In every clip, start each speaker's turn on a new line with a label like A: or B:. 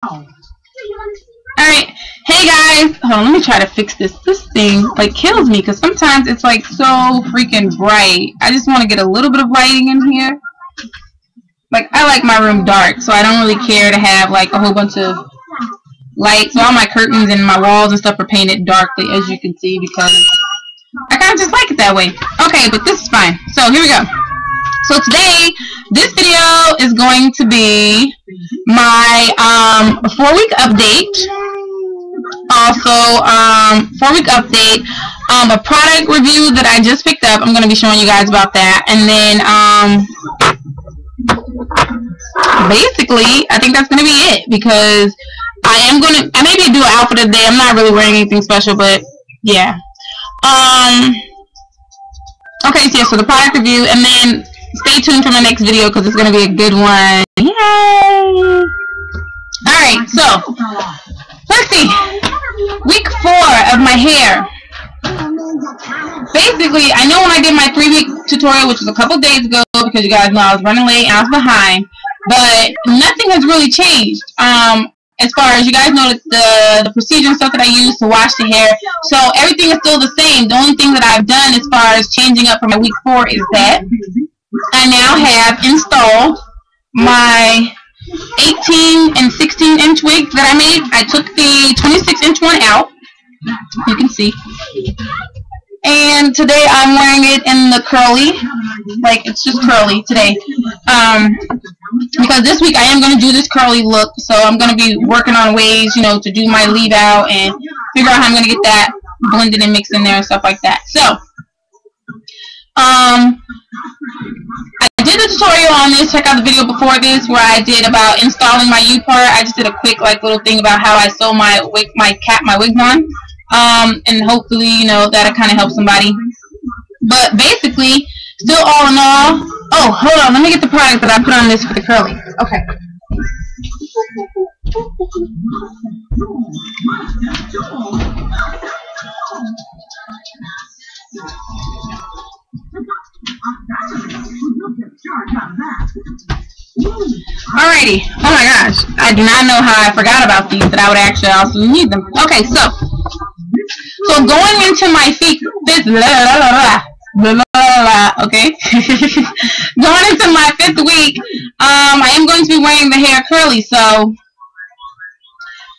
A: Alright, hey guys, hold on, let me try to fix this. This thing, like, kills me, because sometimes it's, like, so freaking bright. I just want to get a little bit of lighting in here. Like, I like my room dark, so I don't really care to have, like, a whole bunch of light. So all my curtains and my walls and stuff are painted darkly, as you can see, because I kind of just like it that way. Okay, but this is fine. So, here we go. So today, this video is going to be my 4-week update. Also, 4-week update. A product review that I just picked up. I'm going to be showing you guys about that. And then, basically, I think that's going to be it. Because I maybe do an outfit of the day. I'm not really wearing anything special, but yeah. Okay, so yeah, so the product review. And then stay tuned for my next video because it's going to be a good one. Yay! Alright, so let's see. Week 4 of my hair. Basically, I know when I did my 3-week tutorial, which was a couple days ago, because you guys know I was running late and I was behind, but nothing has really changed. As far as you guys know, the procedure and stuff that I use to wash the hair, so everything is still the same. The only thing that I've done as far as changing up for my week 4 is that I now have installed my 18 and 16 inch wig that I made. I took the 26 inch one out, you can see, and today I'm wearing it in the curly, like it's just curly today, because this week I am going to do this curly look, so I'm going to be working on ways, you know, to do my leave out and figure out how I'm going to get that blended and mixed in there and stuff like that. So I did a tutorial on this. Check out the video before this where I did about installing my U-part. I just did a quick little thing about how I sew my wigs on, and hopefully, you know, that'll kind of help somebody. But basically, still all in all, oh, hold on, let me get the product that I put on this for the curly. Okay. Alrighty. Oh my gosh. I do not know how I forgot about these, that I would actually also need them. Okay, so going into my okay? Going into my 5th week, I am going to be wearing the hair curly, so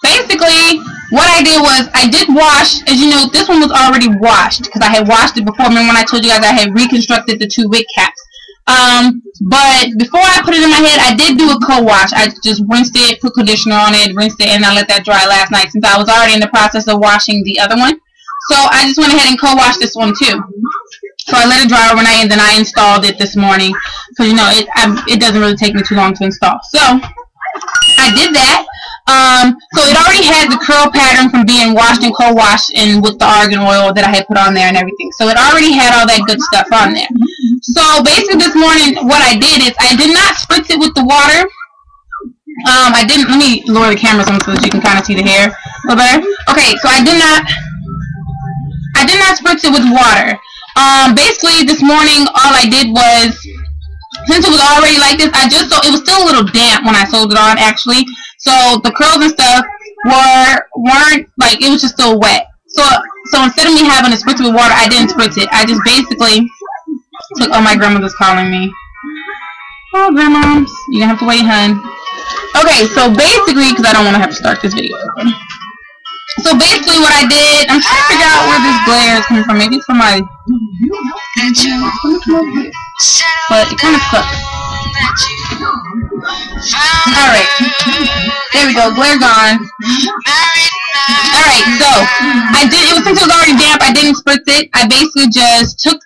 A: basically what I did was I did wash. As you know, this one was already washed because I had washed it before. Remember when I told you guys I had reconstructed the 2 wig caps. But before I put it in my head, I did do a co-wash. I just rinsed it, put conditioner on it, rinsed it, and I let that dry last night since I was already in the process of washing the other one. So I just went ahead and co-washed this one too. So I let it dry overnight and then I installed it this morning. So you know, it doesn't really take me too long to install. So I did that. So it already had the curl pattern from being washed and co-washed and with the argan oil that I had put on there and everything. So it already had all that good stuff on there. So basically this morning what I did is I did not spritz it with the water. Let me lower the camera some so that you can kind of see the hair a little better. Okay, so I did not spritz it with water. Basically this morning all I did was, since it was already like this, it was still a little damp when I sewed it on actually. So the curls and stuff weren't like, it was just still wet. So instead of me having to spritz it with water, I didn't spritz it. I just basically took, oh, my grandmother's calling me. Oh, grandmoms, you're gonna have to wait, hun. Okay, so basically, because I don't want to have to start this video. So basically what I did, I'm trying to figure out where this glare is coming from. Maybe it's from my, but it kind of sucks. Alright, there we go, glare gone. Alright, so since it was already damp, I didn't spritz it. I basically just took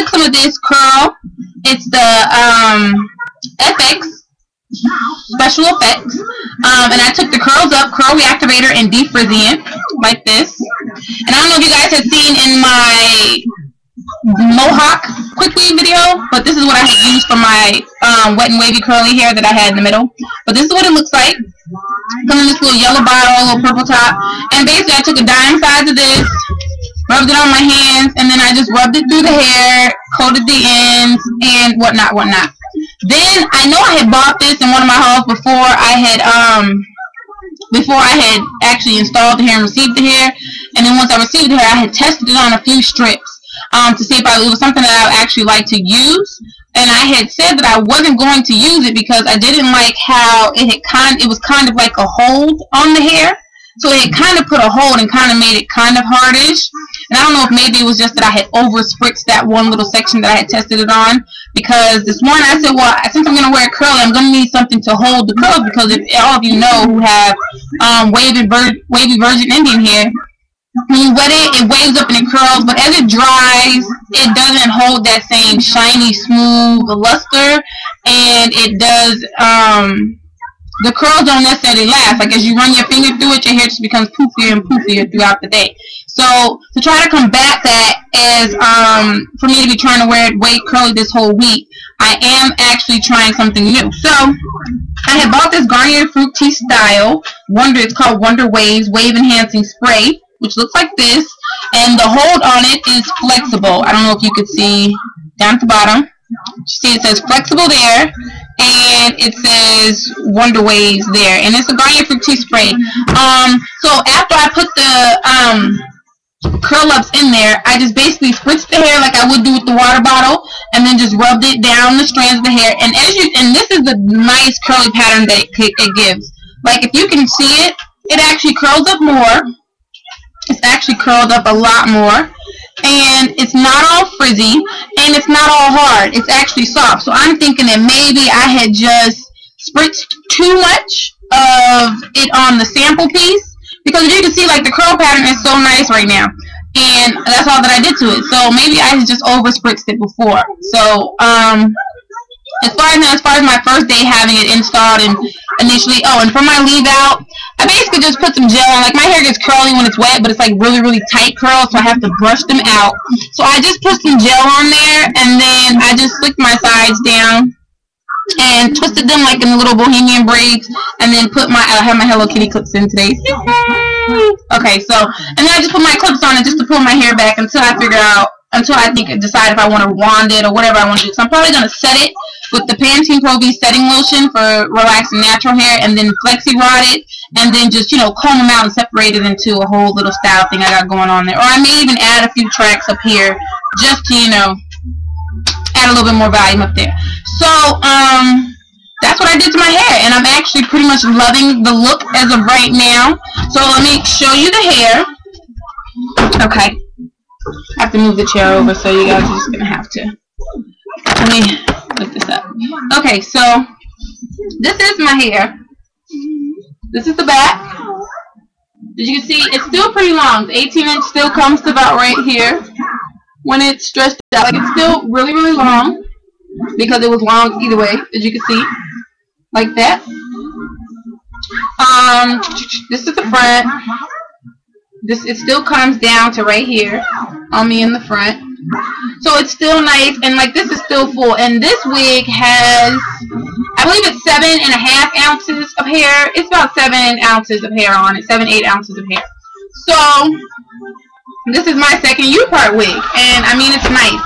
A: some of this curl. It's the FX Special Effects, and I took the curls up, curl reactivator, and defrizzing like this. And I don't know if you guys have seen in my mohawk quickly video, but this is what I had used for my wet and wavy curly hair that I had in the middle. But this is what it looks like. Comes in this little yellow bottle, little purple top, and basically I took a dime size of this, rubbed it on my hands, and then I just rubbed it through the hair, coated the ends, and whatnot. Then I know I had bought this in one of my hauls before. I had before I had actually installed the hair and received the hair. And then once I received the hair, I had tested it on a few strips to see if it was something that I would actually like to use. And I had said that I wasn't going to use it because I didn't like how it was kind of like a hold on the hair. So it kind of put a hold and kind of made it kind of hardish. And I don't know if maybe it was just that I had over spritzed that one little section that I had tested it on. Because this morning I said, well, since I'm going to wear it curly, I'm going to need something to hold the curls. Because if all of you know who have wavy virgin Indian hair, when you wet it, it waves up and it curls. But as it dries, it doesn't hold that same shiny, smooth luster. And it does... the curls don't necessarily last. Like as you run your finger through it, your hair just becomes poofier and poofier throughout the day. So to try to combat that is for me to be trying to wear it curly this whole week, I am actually trying something new. So I had bought this Garnier Fructis Style it's called Wonder Waves Wave Enhancing Spray, which looks like this, and the hold on it is flexible. I don't know if you could see down at the bottom. See, it says flexible there, and it says Wonder Waves there, and it's a Garnier Fructis spray. So after I put the curl ups in there, I just basically spritzed the hair like I would do with the water bottle, and then just rubbed it down the strands of the hair. And this is the nice curly pattern that it gives. Like if you can see it, it actually curls up more. It's actually curled up a lot more, and it's not all frizzy, and it's not all hard. It's actually soft. So I'm thinking that maybe I had just spritzed too much of it on the sample piece, because you can see like the curl pattern is so nice right now, and that's all that I did to it. So maybe I had just over spritzed it before. So as far as my first day having it installed and initially, and for my leave out, I basically just put some gel on. Like my hair gets curly when it's wet, but it's like really, really tight curls, so I have to brush them out. So I just put some gel on there, and then I just slicked my sides down and twisted them like in the little bohemian braids, and then I have my Hello Kitty clips in today. Okay, so, and then I just put my clips on it just to pull my hair back until I decide if I want to wand it or whatever I want to do. So I'm probably going to set it with the Pantene Pro V setting lotion for relaxing natural hair, and then flexi rod it, and then just, comb them out and separate it into a whole little style thing I got going on there. Or I may even add a few tracks up here just to, add a little bit more volume up there. So, that's what I did to my hair, and I'm actually pretty much loving the look as of right now. So let me show you the hair. Okay. I have to move the chair over, so you guys are just going to have to. Let me lift this up. Okay, so this is my hair. This is the back. As you can see, it's still pretty long. The 18-inch still comes to about right here when it's stretched out. Like, it's still really, really long because it was long either way, as you can see, like that. This is the front. It still comes down to right here on me in the front. So it's still nice, and like this is still full. And this wig has, I believe it's 7.5 ounces of hair. It's about 7 ounces of hair on it, 7-8 ounces of hair. So this is my second U-part wig, and I mean it's nice.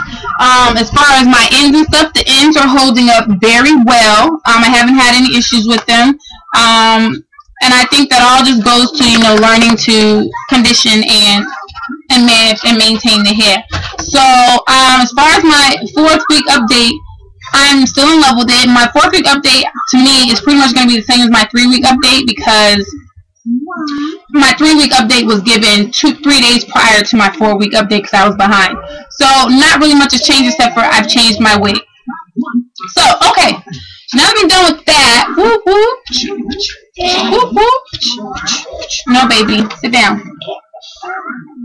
A: As far as my ends and stuff, the ends are holding up very well. I haven't had any issues with them. And I think that all just goes to, learning to condition and manage and maintain the hair. So, as far as my 4th week update, I'm still in love with it. My 4th week update, to me, is pretty much going to be the same as my 3-week update, because my 3-week update was given 3 days prior to my 4-week update because I was behind. So, not really much has changed except for I've changed my wig. So, okay. Now that I'm done with that, whoop, whoop. Whoop, whoop. No, baby, sit down.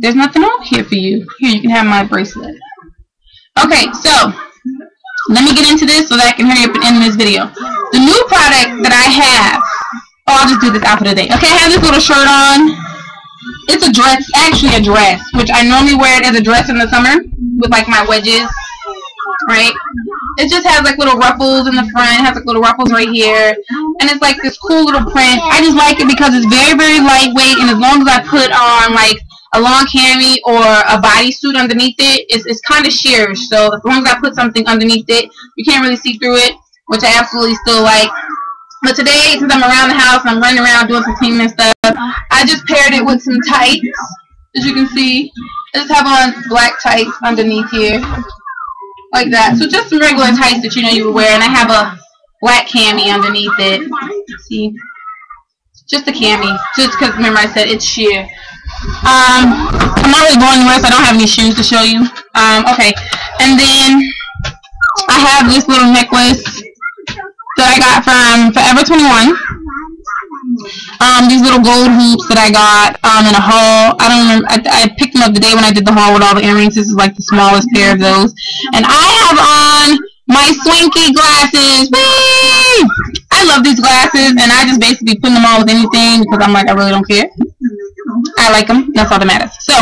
A: There's nothing on here for you. Here, you can have my bracelet. Okay, so let me get into this so that I can hurry up and end this video. The new product that I have, I'll just do this outfit today. Okay, I have this little shirt on. It's a dress, actually a dress, which I normally wear it as a dress in the summer with like my wedges, right? It just has like little ruffles in the front. It has like little ruffles right here. And it's like this cool little print. I just like it because it's very, very lightweight. And as long as I put on like a long cami or a bodysuit underneath it, it's kind of sheer. So as long as I put something underneath it, you can't really see through it, which I absolutely still like. But today, since I'm around the house and I'm running around doing some cleaning and stuff, I just paired it with some tights. As you can see, I just have on black tights underneath here, like that. So just some regular tights that you know you would wear, and I have a black cami underneath it. See, just a cami, just because remember I said it's sheer. I'm not really going anywhere, so I don't have any shoes to show you. Okay, and then I have this little necklace that I got from Forever 21. These little gold hoops that I got in a haul. I don't remember. I picked them up the day when I did the haul with all the earrings. This is like the smallest pair of those. And I have on my Swinky glasses. Whee! I love these glasses, and I just basically put them on with anything because I'm like, I really don't care. I like them. That's all that matters. So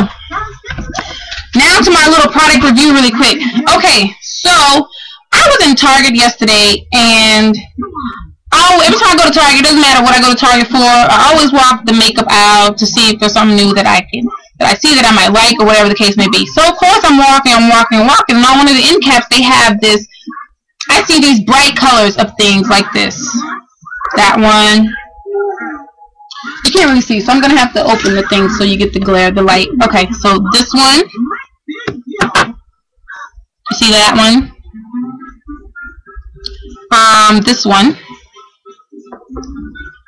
A: now to my little product review really quick. Okay, so I was in Target yesterday, and every time I go to Target, it doesn't matter what I go to Target for, I always walk the makeup aisle to see if there's something new that I see that I might like, or whatever the case may be. So of course I'm walking, and on one of the end caps they have this, I see these bright colors of things like this. That one. You can't really see, so I'm gonna have to open the thing so you get the glare, the light. Okay, so this one. You see that one? This one.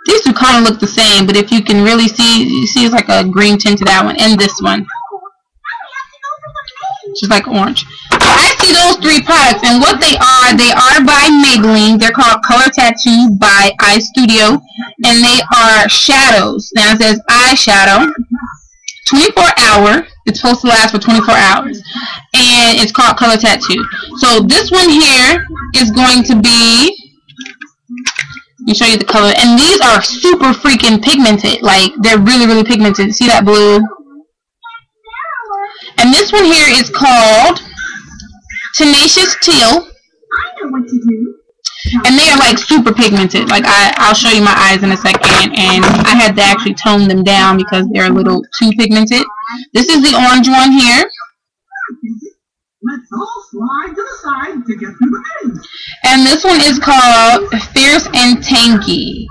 A: These two kind of look the same, but if you can really see, you see it's like a green tint to that one, and this one, just like orange. So I see those three products, and what they are by Maybelline. They're called Color Tattoo by Eye Studio, and they are shadows. Now it says eyeshadow, 24 hour. It's supposed to last for 24 hours, and it's called Color Tattoo. So this one here is going to be, let me show you the color, and these are super freaking pigmented. Like, they're really, really pigmented. See that blue? And this one here is called Tenacious Teal. And they are like super pigmented. Like, I'll show you my eyes in a second, and I had to actually tone them down because they're a little too pigmented. This is the orange one here. Let's all slide to the side to get through the maze. And this one is called Fierce and Tangy.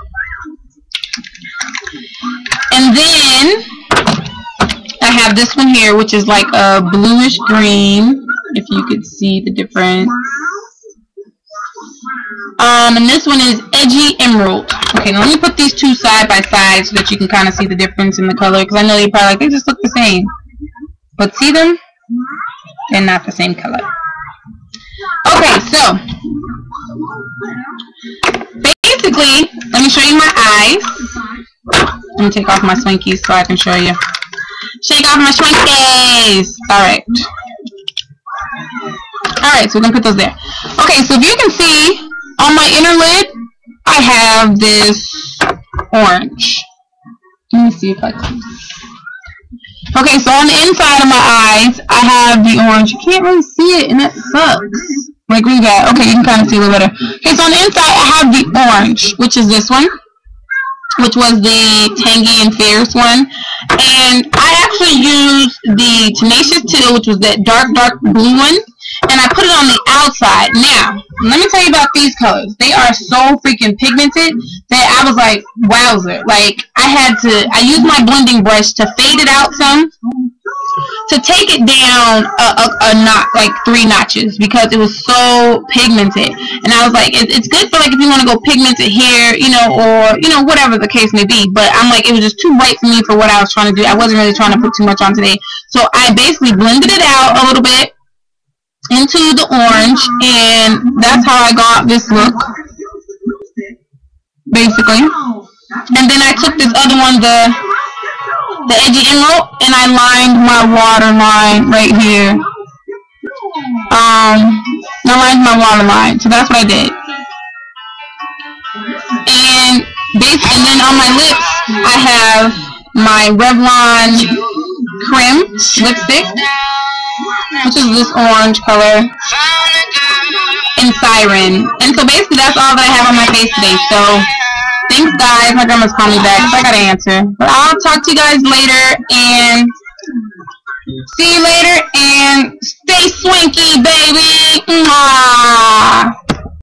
A: And then I have this one here, which is like a bluish green, if you could see the difference. And this one is Edgy Emerald. Okay, now let me put these two side by side so that you can kind of see the difference in the color, because I know you're probably like, they just look the same. But see them? They're not the same color. Okay, so basically, let me show you my eyes. Let me take off my Swinkies so I can show you. Shake off my Swinkies! Alright. Alright, so we're going to put those there. Okay, so if you can see, on my inner lid, I have this orange. Let me see if I can. Okay, so on the inside of my eyes, I have the orange. You can't really see it, and that sucks. Like, really bad. Okay, you can kind of see a little better. Okay, so on the inside, I have the orange, which is this one, which was the Tangy and Fierce one. And I actually used the Tenacious Teal, which was that dark blue one, and I put it on the outside. Now, let me tell you about these colors. They are so freaking pigmented that I was like, wowzer. Like, I used my blending brush to fade it out some, to take it down like 3 notches, because it was so pigmented. And I was like, it's good for like if you want to go pigmented here, you know, or, you know, whatever the case may be. But I'm like, it was just too bright for me for what I was trying to do. I wasn't really trying to put too much on today. So I basically blended it out a little bit into the orange, and that's how I got this look, basically. And then I took this other one, the Edgy Emerald, and I lined my waterline right here. I lined my waterline, so that's what I did. And then on my lips, I have my Revlon Creme lipstick, which is this orange color, and Siren. And so basically that's all that I have on my face today. So thanks guys, my grandma's calling me back, so I gotta answer. But I'll talk to you guys later, and see you later, and stay swinky, baby. Mwah.